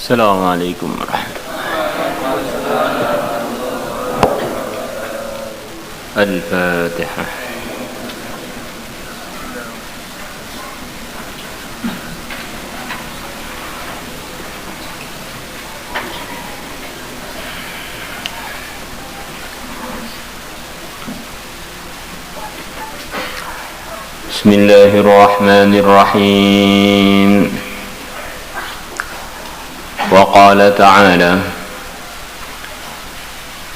السلام عليكم ورحمة الله. الفاتحة. بسم الله الرحمن الرحيم. وقال تعالى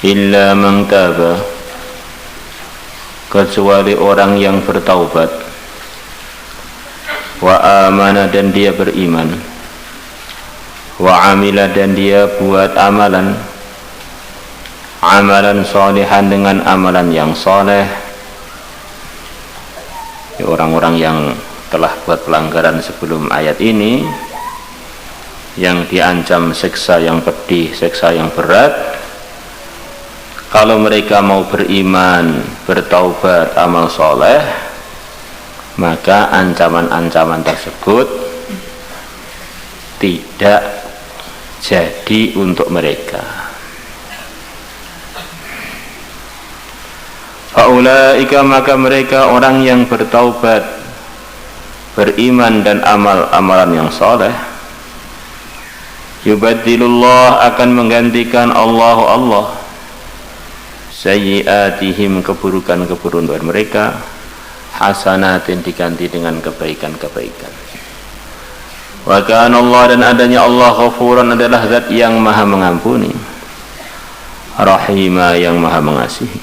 إلا من تاب, kecuali orang yang bertaubat, wa amana, dan dia beriman, wa amila, dan dia buat amalan sholihan, dengan amalan yang soleh. Orang-orang yang telah buat pelanggaran sebelum ayat ini, yang diancam siksa yang pedih, siksa yang berat, kalau mereka mau beriman, bertaubat, amal soleh, maka ancaman-ancaman tersebut tidak jadi untuk mereka. Faulaika, maka mereka orang yang bertaubat, beriman, dan amal-amalan yang soleh, yubaddilullah, akan menggantikan Allah sayyiatihim, keburukan-keburukan mereka, hasanatin, diganti dengan kebaikan-kebaikan. Wa kana Allah, dan adanya Allah, ghafuran, adalah zat yang maha mengampuni, rahima, yang maha mengasihi.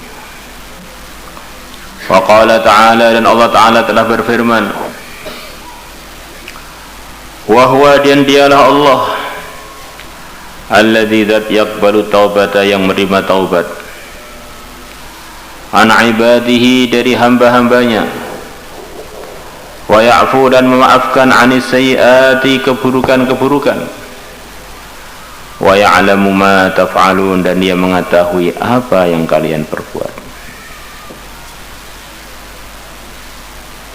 Wa qala ta'ala, dan Allah Ta'ala telah berfirman, wa huwa, dan dialah Allah, alladzi, zat, yaqbalu taubata, yang menerima taubat, an ibadihi, dari hamba-hambanya, wa ya'fu, dan memaafkan, anis sayyiati, keburukan-keburukan, wa ya'lamu ma taf'alun, dan dia mengetahui apa yang kalian perbuat.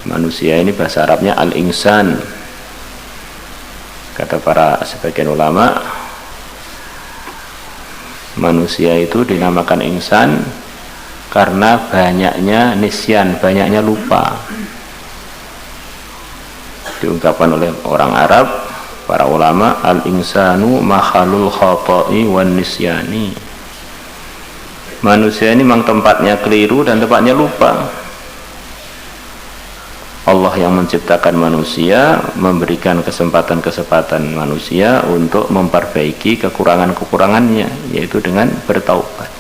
Manusia ini bahasa Arabnya al-insan. Kata para sebagian ulama, manusia itu dinamakan insan karena banyaknya nisyan, banyaknya lupa. Diungkapkan oleh orang Arab, para ulama, al-insanu makhalul khata'i wan nisyani. Manusia ini memang tempatnya keliru dan tempatnya lupa. Allah yang menciptakan manusia, memberikan kesempatan-kesempatan manusia untuk memperbaiki kekurangan-kekurangannya, yaitu dengan bertaubat.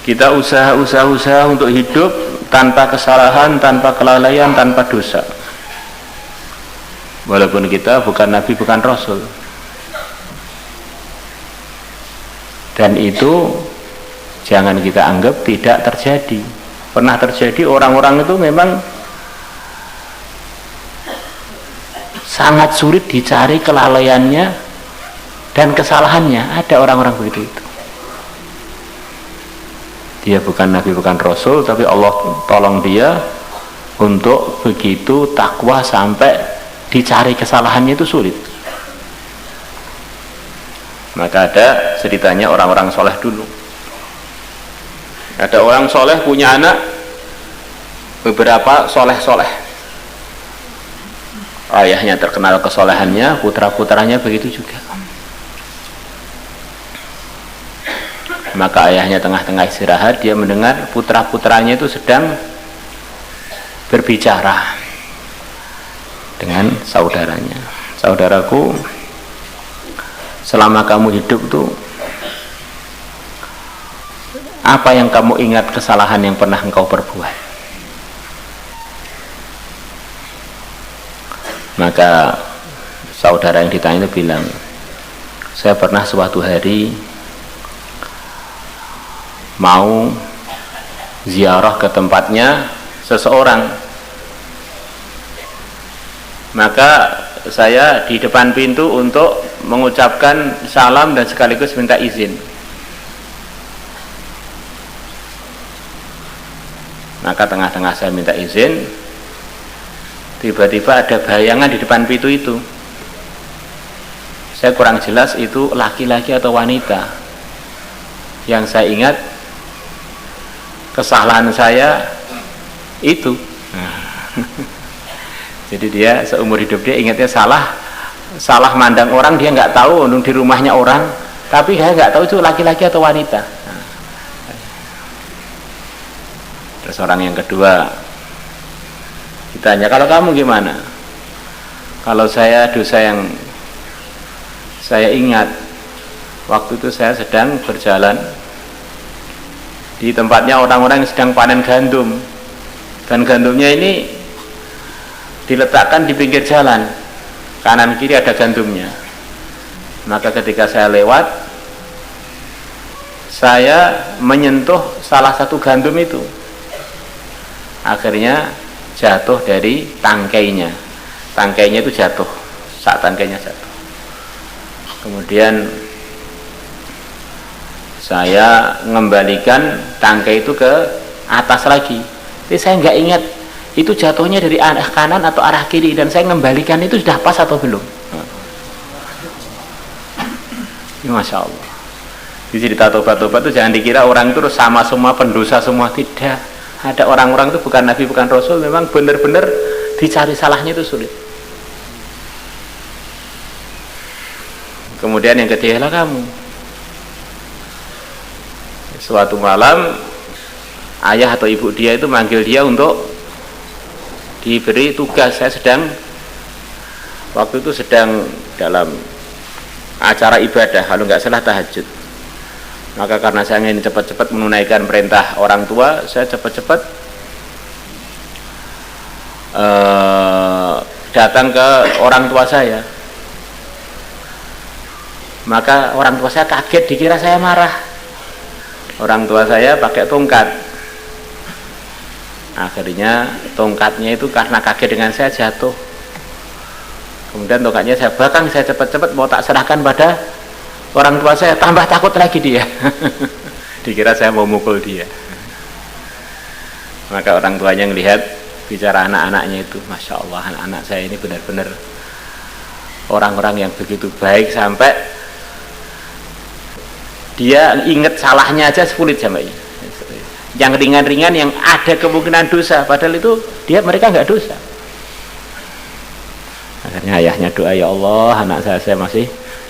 Kita usaha untuk hidup tanpa kesalahan, tanpa kelalaian, tanpa dosa, walaupun kita bukan nabi, bukan rasul. Dan itu jangan kita anggap tidak terjadi. Pernah terjadi. Orang-orang itu memang sangat sulit dicari kelalaiannya dan kesalahannya. Ada orang-orang begitu itu. Dia bukan nabi, bukan rasul, tapi Allah tolong dia untuk begitu takwa sampai dicari kesalahannya itu sulit. Maka ada ceritanya orang-orang soleh dulu. Ada orang soleh punya anak beberapa soleh-soleh. Ayahnya terkenal kesolehannya, putra-putranya begitu juga. Maka ayahnya tengah-tengah istirahat, dia mendengar putra-putranya itu sedang berbicara dengan saudaranya. Saudaraku, selama kamu hidup tuh, apa yang kamu ingat kesalahan yang pernah engkau perbuat? Maka saudara yang ditanya itu bilang, saya pernah suatu hari mau ziarah ke tempatnya seseorang. Maka saya di depan pintu untuk mengucapkan salam dan sekaligus minta izin. Maka tengah-tengah saya minta izin, tiba-tiba ada bayangan di depan pintu itu. saya kurang jelas itu laki-laki atau wanita. Yang saya ingat kesalahan saya itu. Jadi dia seumur hidup dia ingatnya salah mandang orang, dia nggak tahu di rumahnya orang, tapi saya nggak tahu itu laki-laki atau wanita. Terus orang yang kedua ditanya, kalau kamu gimana? Kalau saya dosa yang saya ingat, waktu itu saya sedang berjalan di tempatnya orang-orang yang sedang panen gandum, dan gandumnya ini diletakkan di pinggir jalan, kanan kiri ada gandumnya. Maka ketika saya lewat, saya menyentuh salah satu gandum itu, akhirnya jatuh dari tangkainya itu jatuh, saat tangkainya jatuh. Kemudian saya mengembalikan tangkai itu ke atas lagi, tapi saya nggak ingat itu jatuhnya dari arah kanan atau arah kiri, dan saya mengembalikan itu sudah pas atau belum. Ya, Masya Allah. Di cerita tobat-tobat itu jangan dikira orang itu sama semua pendosa semua, tidak. Ada orang-orang itu bukan Nabi bukan Rasul, memang benar-benar dicari salahnya itu sulit. Kemudian yang ketiga lah kamu. Suatu malam ayah atau ibu dia itu manggil dia untuk diberi tugas. Saya waktu itu sedang dalam acara ibadah, kalau nggak salah tahajud. Maka karena saya ingin cepat-cepat menunaikan perintah orang tua, saya cepat-cepat datang ke orang tua saya. Maka orang tua saya kaget, dikira saya marah. Orang tua saya pakai tongkat. Akhirnya tongkatnya itu karena kaget dengan saya jatuh. Kemudian tongkatnya saya bakang, saya cepat-cepat mau tak serahkan pada orang tua saya, tambah takut lagi dia. Dikira saya mau mukul dia. Maka orang tuanya ngelihat bicara anak-anaknya itu, Masya Allah, anak-anak saya ini benar-benar orang-orang yang begitu baik, sampai dia ingat salahnya aja sulit sama ini. Yang ringan-ringan yang ada kemungkinan dosa, padahal itu mereka nggak dosa. Akhirnya ayahnya doa, ya Allah, anak saya masih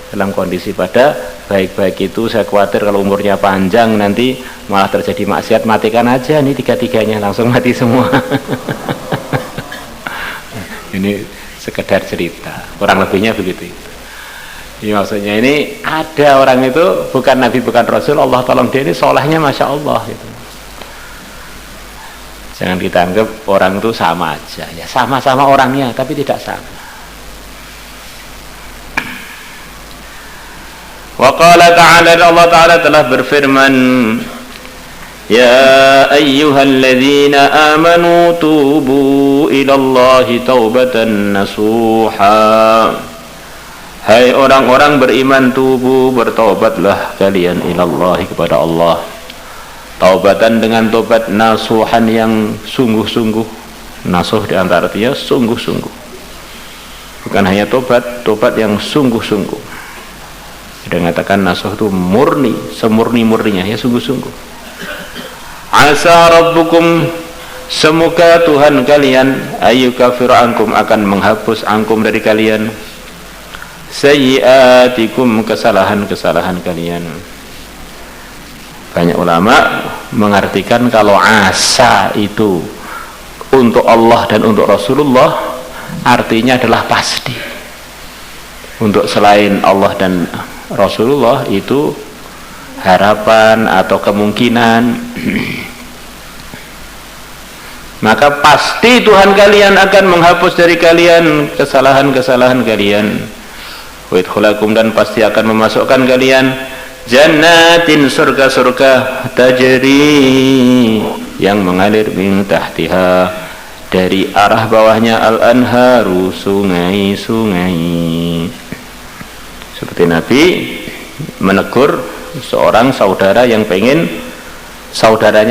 dalam kondisi pada baik-baik itu, saya khawatir kalau umurnya panjang nanti malah terjadi maksiat, matikan aja nih tiga-tiganya, langsung mati semua. Ini sekedar cerita, kurang lebihnya begitu. Ya, maksudnya ini ada orang itu bukan Nabi bukan Rasul, Allah tolong dia ini solehnya Masya Allah gitu. Jangan kita anggap orang itu sama aja, ya sama-sama orangnya tapi tidak sama. Wa qala ta'ala, Allah Ta'ala telah berfirman, ya ayyuhalladzina amanu tubu ilallahi taubatan nasuha. Hai orang-orang beriman, tubu, bertaubatlah kalian ilallahi kepada Allah, taubatan dengan tobat nasuhan yang sungguh-sungguh. Nasuh diantara artinya sungguh-sungguh, bukan hanya tobat yang sungguh-sungguh. Ada mengatakan nasuh itu murni, semurni-murninya, ya sungguh-sungguh. Asa rabbukum, semoga Tuhan kalian ayyukafir ankum, akan menghapus ankum dari kalian sayyiatikum, kesalahan-kesalahan kalian. Banyak ulama mengartikan kalau asa itu untuk Allah dan untuk Rasulullah, artinya adalah pasti. Untuk selain Allah dan Rasulullah itu harapan atau kemungkinan. Maka pasti Tuhan kalian akan menghapus dari kalian kesalahan-kesalahan kalian. Wa idkhulakum, dan pasti akan memasukkan kalian jannatin, surga-surga, tajri, yang mengalir min tahtiha, dari arah bawahnya al-anharu, sungai-sungai. Seperti Nabi menegur seorang saudara yang pengen saudaranya